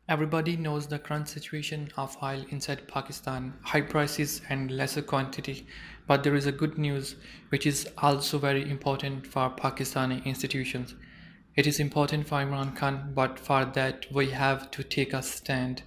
Everybody knows the current situation of oil inside Pakistan, high prices and lesser quantity. But there is a good news which is also very important for Pakistani institutions. It is important for Imran Khan, but for that we have to take a stand.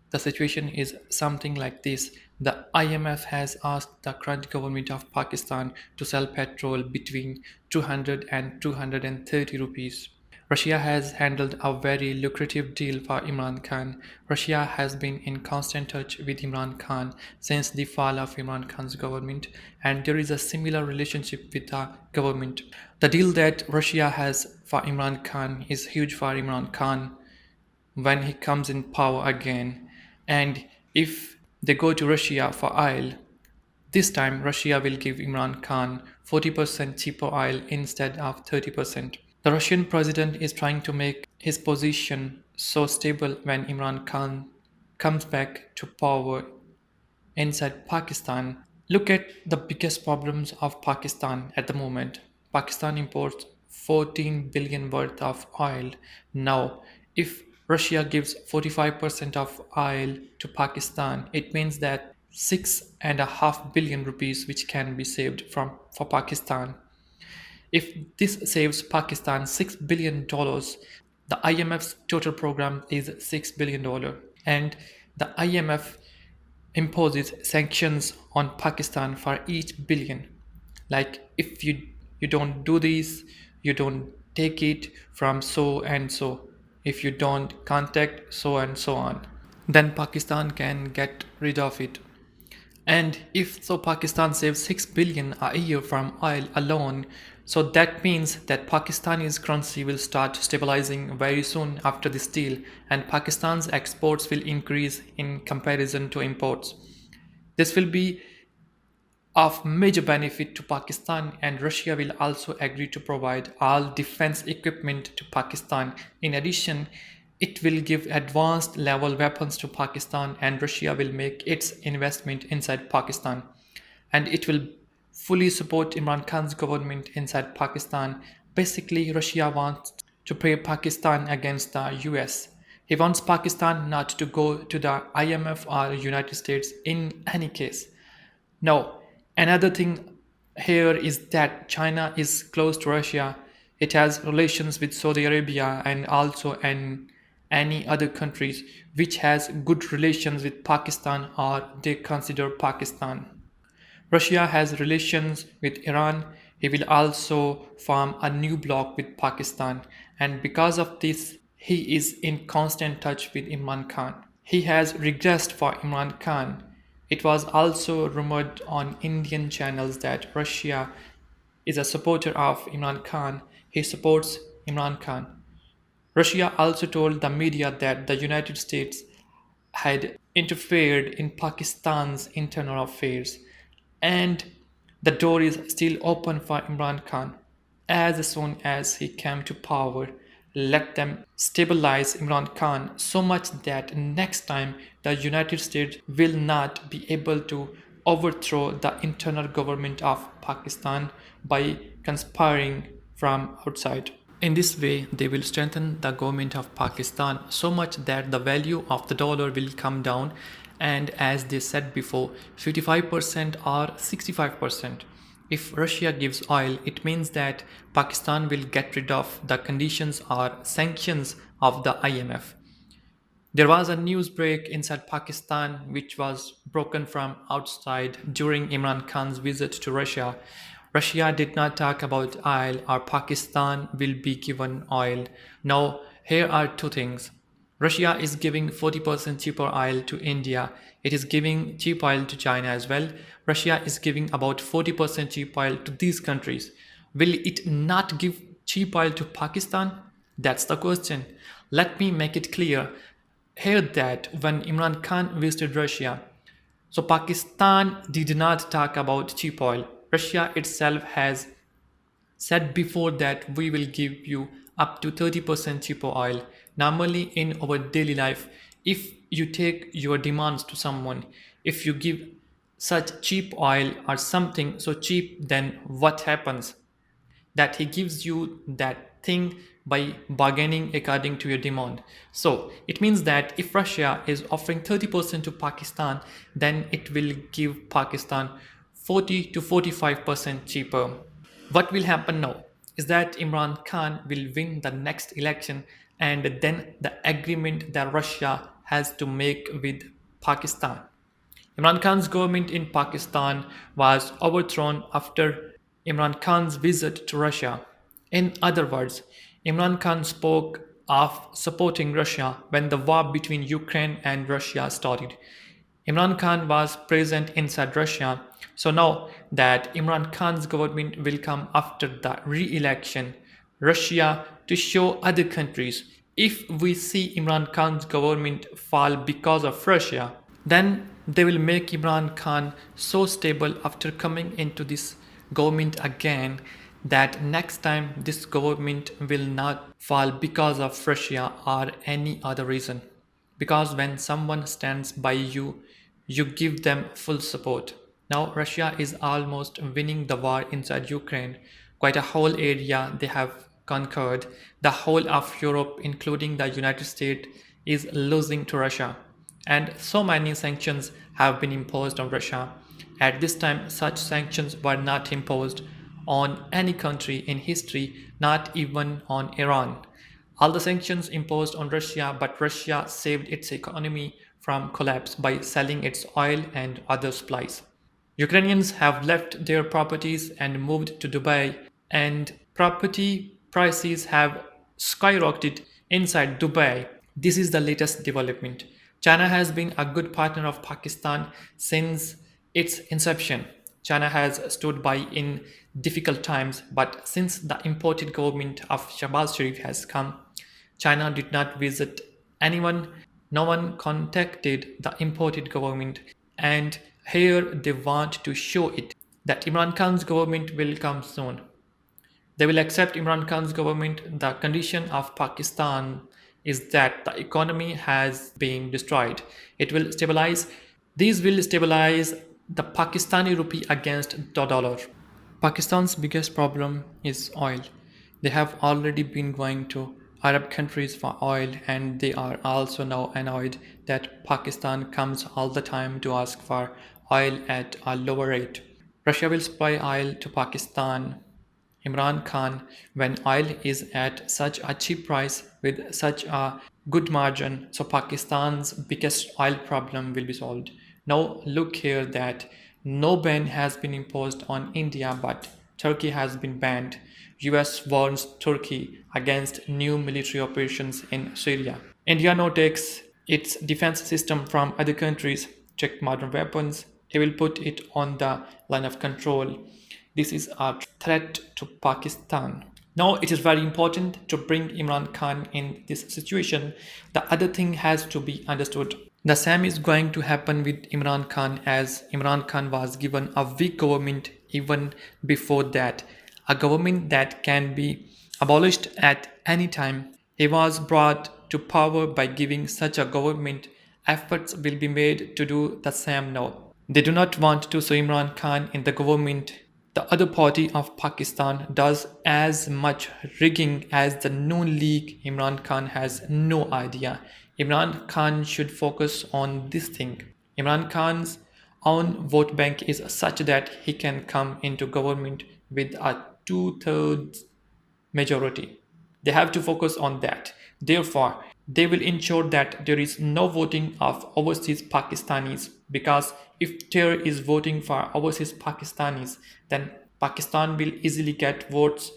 The situation is something like this. The IMF has asked the current government of Pakistan to sell petrol between 200 and 230 rupees. Russia has handled a very lucrative deal for Imran Khan. Russia has been in constant touch with Imran Khan since the fall of Imran Khan's government, and there is a similar relationship with the government. The deal that Russia has for Imran Khan is huge for Imran Khan when he comes in power again. And if they go to Russia for oil, this time Russia will give Imran Khan 40% cheaper oil instead of 30%. The Russian president is trying to make his position so stable when Imran Khan comes back to power inside Pakistan. Look at the biggest problems of Pakistan at the moment. Pakistan imports 14 billion worth of oil. Now, if Russia gives 45% of oil to Pakistan, it means that 6.5 billion rupees which can be saved from for Pakistan. If this saves Pakistan $6 billion, the IMF's total program is $6 billion. And the IMF imposes sanctions on Pakistan for each billion. Like if you don't do this, you don't take it from so and so. If you don't contact so and so on, then Pakistan can get rid of it. And if so, Pakistan saves 6 billion a year from oil alone. So that means that Pakistani's currency will start stabilizing very soon after this deal, and Pakistan's exports will increase in comparison to imports. This will be of major benefit to Pakistan, and Russia will also agree to provide all defense equipment to Pakistan. In addition, it will give advanced level weapons to Pakistan, and Russia will make its investment inside Pakistan. And it will fully support Imran Khan's government inside Pakistan. Basically, Russia wants to play Pakistan against the US. He wants Pakistan not to go to the IMF or United States in any case. Now, another thing here is that China is close to Russia. It has relations with Saudi Arabia and also any other countries which has good relations with Pakistan or they consider Pakistan. Russia has relations with Iran. He will also form a new bloc with Pakistan, and because of this, he is in constant touch with Imran Khan. He has regressed for Imran Khan. It was also rumored on Indian channels that Russia is a supporter of Imran Khan. He supports Imran Khan. Russia also told the media that the United States had interfered in Pakistan's internal affairs, and the door is still open for Imran Khan. As soon as he came to power, let them stabilize Imran Khan so much that next time the United States will not be able to overthrow the internal government of Pakistan by conspiring from outside. In this way, they will strengthen the government of Pakistan so much that the value of the dollar will come down, and as they said before, 55% or 65%. If Russia gives oil, it means that Pakistan will get rid of the conditions or sanctions of the IMF. There was a news break inside Pakistan which was broken from outside during Imran Khan's visit to Russia. Russia did not talk about oil or Pakistan will be given oil. Now, here are two things. Russia is giving 40% cheaper oil to India. It is giving cheap oil to China as well. Russia is giving about 40% cheap oil to these countries. Will it not give cheap oil to Pakistan? That's the question. Let me make it clear here that when Imran Khan visited Russia, so Pakistan did not talk about cheap oil. Russia itself has said before that we will give you up to 30% cheaper oil. Normally in our daily life, if you take your demands to someone, if you give such cheap oil or something so cheap, then what happens? That he gives you that thing by bargaining according to your demand. So it means that if Russia is offering 30% to Pakistan, then it will give Pakistan 40 to 45% cheaper. What will happen now is that Imran Khan will win the next election, and then the agreement that Russia has to make with Pakistan. Imran Khan's government in Pakistan was overthrown after Imran Khan's visit to Russia. In other words, Imran Khan spoke of supporting Russia when the war between Ukraine and Russia started. Imran Khan was present inside Russia, so now that Imran Khan's government will come after the re-election, Russia to show other countries if we see Imran Khan's government fall because of Russia, then they will make Imran Khan so stable after coming into this government again that next time this government will not fall because of Russia or any other reason. Because when someone stands by you, you give them full support. Now Russia is almost winning the war inside Ukraine. Quite a whole area they have conquered. The whole of Europe, including the United States, is losing to Russia. And so many sanctions have been imposed on Russia. At this time, such sanctions were not imposed on any country in history, not even on Iran. All the sanctions imposed on Russia, but Russia saved its economy from collapse by selling its oil and other supplies. Ukrainians have left their properties and moved to Dubai, and property prices have skyrocketed inside Dubai. This is the latest development. China has been a good partner of Pakistan since its inception. China has stood by in difficult times, but since the imported government of Shahbaz Sharif has come, China did not visit anyone, no one contacted the imported government, and here they want to show it that Imran Khan's government will come soon. They will accept Imran Khan's government. The condition of Pakistan is that the economy has been destroyed. It will stabilize. These will stabilize the Pakistani rupee against the dollar. Pakistan's biggest problem is oil. They have already been going to Arab countries for oil, and they are also now annoyed that Pakistan comes all the time to ask for oil at a lower rate. Russia will supply oil to Pakistan. Imran Khan, when oil is at such a cheap price with such a good margin, so Pakistan's biggest oil problem will be solved. Now look here that no ban has been imposed on India, but Turkey has been banned. US warns Turkey against new military operations in Syria. India now takes its defense system from other countries, check modern weapons. It will put it on the line of control. This is a threat to Pakistan. Now it is very important to bring Imran Khan in this situation. The other thing has to be understood. The same is going to happen with Imran Khan, as Imran Khan was given a weak government even before that, a government that can be abolished at any time. He was brought to power by giving such a government. Efforts will be made to do the same now. They do not want to see Imran Khan in the government. The other party of Pakistan does as much rigging as the Noon League. Imran Khan has no idea. Imran Khan should focus on this thing. Imran Khan's own vote bank is such that he can come into government with a two-thirds majority. They have to focus on that. Therefore, they will ensure that there is no voting of overseas Pakistanis, because if there is voting for overseas Pakistanis, then Pakistan will easily get votes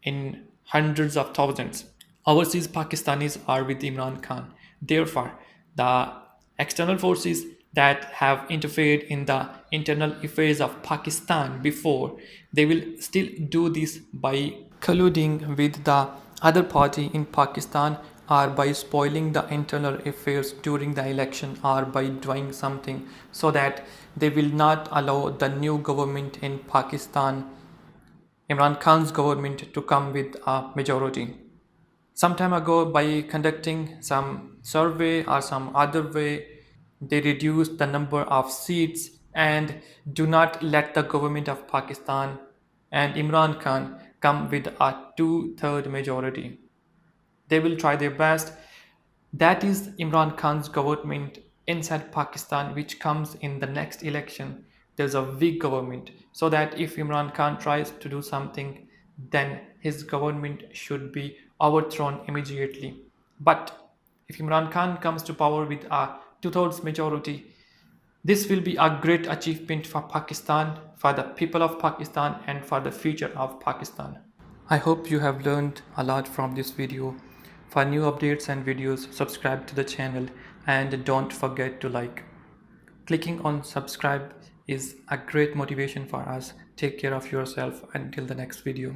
in hundreds of thousands. Overseas Pakistanis are with Imran Khan. Therefore, the external forces that have interfered in the internal affairs of Pakistan before, they will still do this by colluding with the other party in Pakistan, or by spoiling the internal affairs during the election, or by doing something so that they will not allow the new government in Pakistan, Imran Khan's government, to come with a majority. Some time ago, by conducting some survey or some other way, they reduced the number of seats and do not let the government of Pakistan and Imran Khan come with a two-third majority. They will try their best. That is Imran Khan's government inside Pakistan, which comes in the next election. There's a weak government, so that if Imran Khan tries to do something, then his government should be overthrown immediately. But if Imran Khan comes to power with a two-thirds majority, this will be a great achievement for Pakistan, for the people of Pakistan, and for the future of Pakistan. I hope you have learned a lot from this video. For new updates and videos, subscribe to the channel and don't forget to like. Clicking on subscribe is a great motivation for us. Take care of yourself until the next video.